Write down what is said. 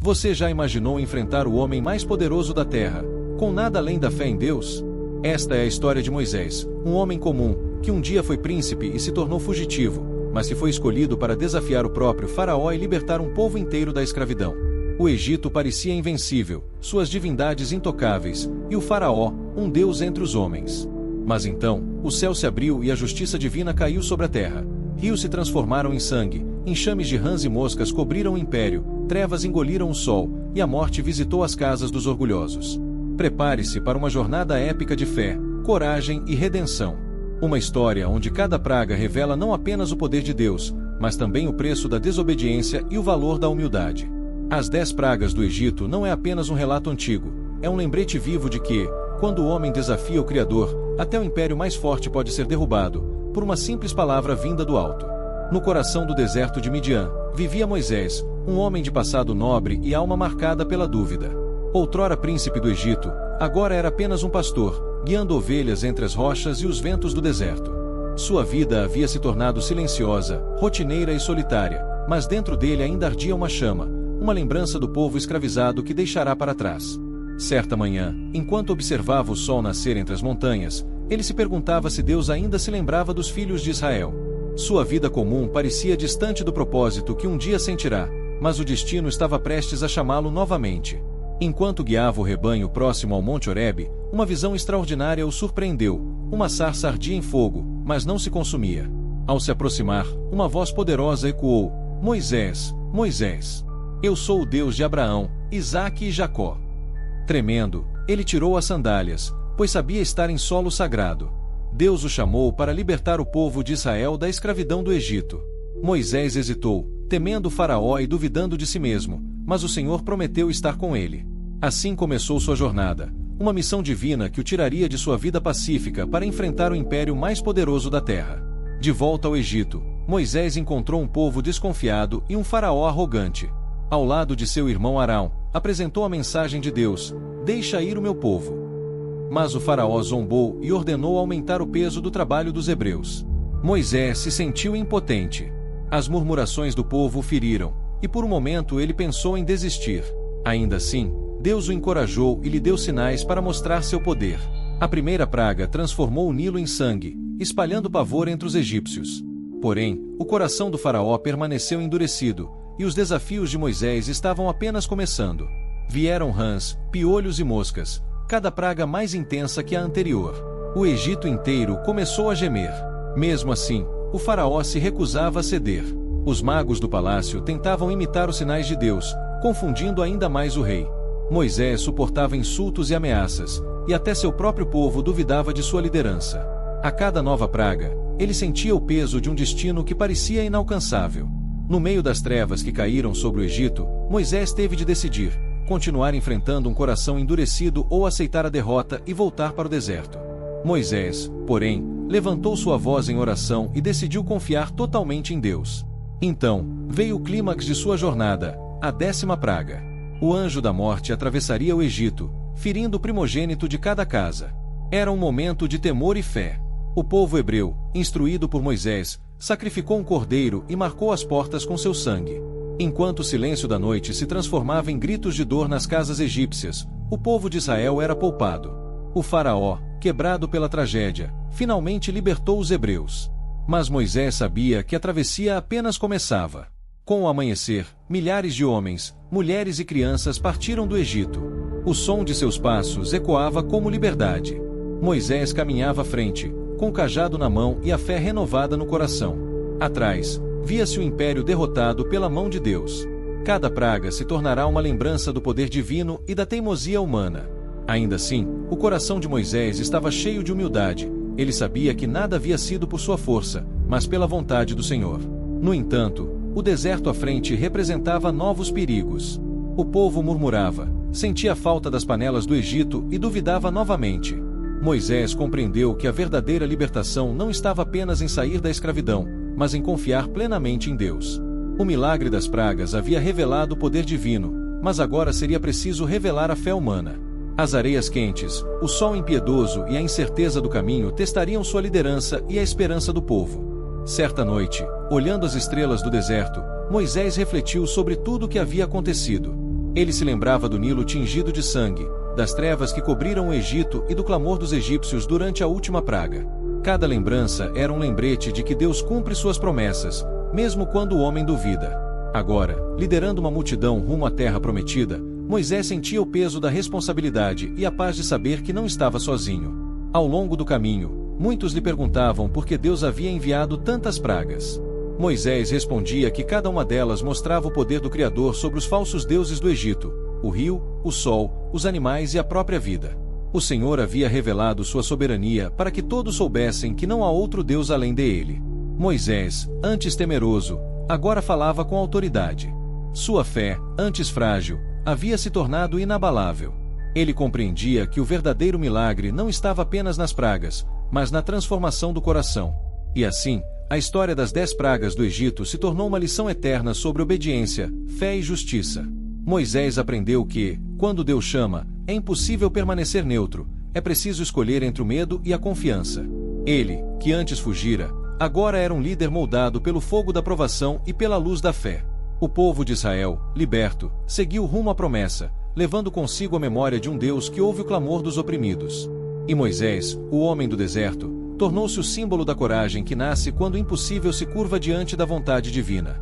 Você já imaginou enfrentar o homem mais poderoso da terra, com nada além da fé em Deus? Esta é a história de Moisés, um homem comum, que um dia foi príncipe e se tornou fugitivo, mas que foi escolhido para desafiar o próprio faraó e libertar um povo inteiro da escravidão. O Egito parecia invencível, suas divindades intocáveis, e o faraó, um deus entre os homens. Mas então, o céu se abriu e a justiça divina caiu sobre a terra. Rios se transformaram em sangue, enxames de rãs e moscas cobriram o império, trevas engoliram o sol, e a morte visitou as casas dos orgulhosos. Prepare-se para uma jornada épica de fé, coragem e redenção. Uma história onde cada praga revela não apenas o poder de Deus, mas também o preço da desobediência e o valor da humildade. As 10 pragas do Egito não é apenas um relato antigo, é um lembrete vivo de que, quando o homem desafia o Criador, até o império mais forte pode ser derrubado, por uma simples palavra vinda do alto. No coração do deserto de Midian, vivia Moisés, um homem de passado nobre e alma marcada pela dúvida. Outrora príncipe do Egito, agora era apenas um pastor, guiando ovelhas entre as rochas e os ventos do deserto. Sua vida havia se tornado silenciosa, rotineira e solitária, mas dentro dele ainda ardia uma chama, uma lembrança do povo escravizado que deixará para trás. Certa manhã, enquanto observava o sol nascer entre as montanhas, ele se perguntava se Deus ainda se lembrava dos filhos de Israel. Sua vida comum parecia distante do propósito que um dia sentirá, mas o destino estava prestes a chamá-lo novamente. Enquanto guiava o rebanho próximo ao Monte Horebe, uma visão extraordinária o surpreendeu. Uma sarça ardia em fogo, mas não se consumia. Ao se aproximar, uma voz poderosa ecoou: Moisés, Moisés! Eu sou o Deus de Abraão, Isaque e Jacó. Tremendo, ele tirou as sandálias, pois sabia estar em solo sagrado. Deus o chamou para libertar o povo de Israel da escravidão do Egito. Moisés hesitou, temendo o faraó e duvidando de si mesmo, mas o Senhor prometeu estar com ele. Assim começou sua jornada, uma missão divina que o tiraria de sua vida pacífica para enfrentar o império mais poderoso da terra. De volta ao Egito, Moisés encontrou um povo desconfiado e um faraó arrogante. Ao lado de seu irmão Arão, apresentou a mensagem de Deus: deixa ir o meu povo. Mas o faraó zombou e ordenou aumentar o peso do trabalho dos hebreus. Moisés se sentiu impotente. As murmurações do povo o feriram, e por um momento ele pensou em desistir. Ainda assim, Deus o encorajou e lhe deu sinais para mostrar seu poder. A primeira praga transformou o Nilo em sangue, espalhando pavor entre os egípcios. Porém, o coração do faraó permaneceu endurecido, e os desafios de Moisés estavam apenas começando. Vieram rãs, piolhos e moscas, cada praga mais intensa que a anterior. O Egito inteiro começou a gemer. Mesmo assim, o faraó se recusava a ceder. Os magos do palácio tentavam imitar os sinais de Deus, confundindo ainda mais o rei. Moisés suportava insultos e ameaças, e até seu próprio povo duvidava de sua liderança. A cada nova praga, ele sentia o peso de um destino que parecia inalcançável. No meio das trevas que caíram sobre o Egito, Moisés teve de decidir: continuar enfrentando um coração endurecido ou aceitar a derrota e voltar para o deserto. Moisés, porém, levantou sua voz em oração e decidiu confiar totalmente em Deus. Então, veio o clímax de sua jornada, a 10ª praga. O anjo da morte atravessaria o Egito, ferindo o primogênito de cada casa. Era um momento de temor e fé. O povo hebreu, instruído por Moisés, sacrificou um cordeiro e marcou as portas com seu sangue. Enquanto o silêncio da noite se transformava em gritos de dor nas casas egípcias, o povo de Israel era poupado. O faraó, quebrado pela tragédia, finalmente libertou os hebreus. Mas Moisés sabia que a travessia apenas começava. Com o amanhecer, milhares de homens, mulheres e crianças partiram do Egito. O som de seus passos ecoava como liberdade. Moisés caminhava à frente, com o cajado na mão e a fé renovada no coração. Atrás, via-se o império derrotado pela mão de Deus. Cada praga se tornará uma lembrança do poder divino e da teimosia humana. Ainda assim, o coração de Moisés estava cheio de humildade. Ele sabia que nada havia sido por sua força, mas pela vontade do Senhor. No entanto, o deserto à frente representava novos perigos. O povo murmurava, sentia a falta das panelas do Egito e duvidava novamente. Moisés compreendeu que a verdadeira libertação não estava apenas em sair da escravidão, mas em confiar plenamente em Deus. O milagre das pragas havia revelado o poder divino, mas agora seria preciso revelar a fé humana. As areias quentes, o sol impiedoso e a incerteza do caminho testariam sua liderança e a esperança do povo. Certa noite, olhando as estrelas do deserto, Moisés refletiu sobre tudo o que havia acontecido. Ele se lembrava do Nilo tingido de sangue, das trevas que cobriram o Egito e do clamor dos egípcios durante a última praga. Cada lembrança era um lembrete de que Deus cumpre suas promessas, mesmo quando o homem duvida. Agora, liderando uma multidão rumo à terra prometida, Moisés sentia o peso da responsabilidade e a paz de saber que não estava sozinho. Ao longo do caminho, muitos lhe perguntavam por que Deus havia enviado tantas pragas. Moisés respondia que cada uma delas mostrava o poder do Criador sobre os falsos deuses do Egito, o rio, o sol, os animais e a própria vida. O Senhor havia revelado sua soberania para que todos soubessem que não há outro Deus além dele. Moisés, antes temeroso, agora falava com autoridade. Sua fé, antes frágil, havia se tornado inabalável. Ele compreendia que o verdadeiro milagre não estava apenas nas pragas, mas na transformação do coração. E assim, a história das 10 pragas do Egito se tornou uma lição eterna sobre obediência, fé e justiça. Moisés aprendeu que, quando Deus chama, é impossível permanecer neutro, é preciso escolher entre o medo e a confiança. Ele, que antes fugira, agora era um líder moldado pelo fogo da provação e pela luz da fé. O povo de Israel, liberto, seguiu rumo à promessa, levando consigo a memória de um Deus que ouve o clamor dos oprimidos. E Moisés, o homem do deserto, tornou-se o símbolo da coragem que nasce quando o impossível se curva diante da vontade divina.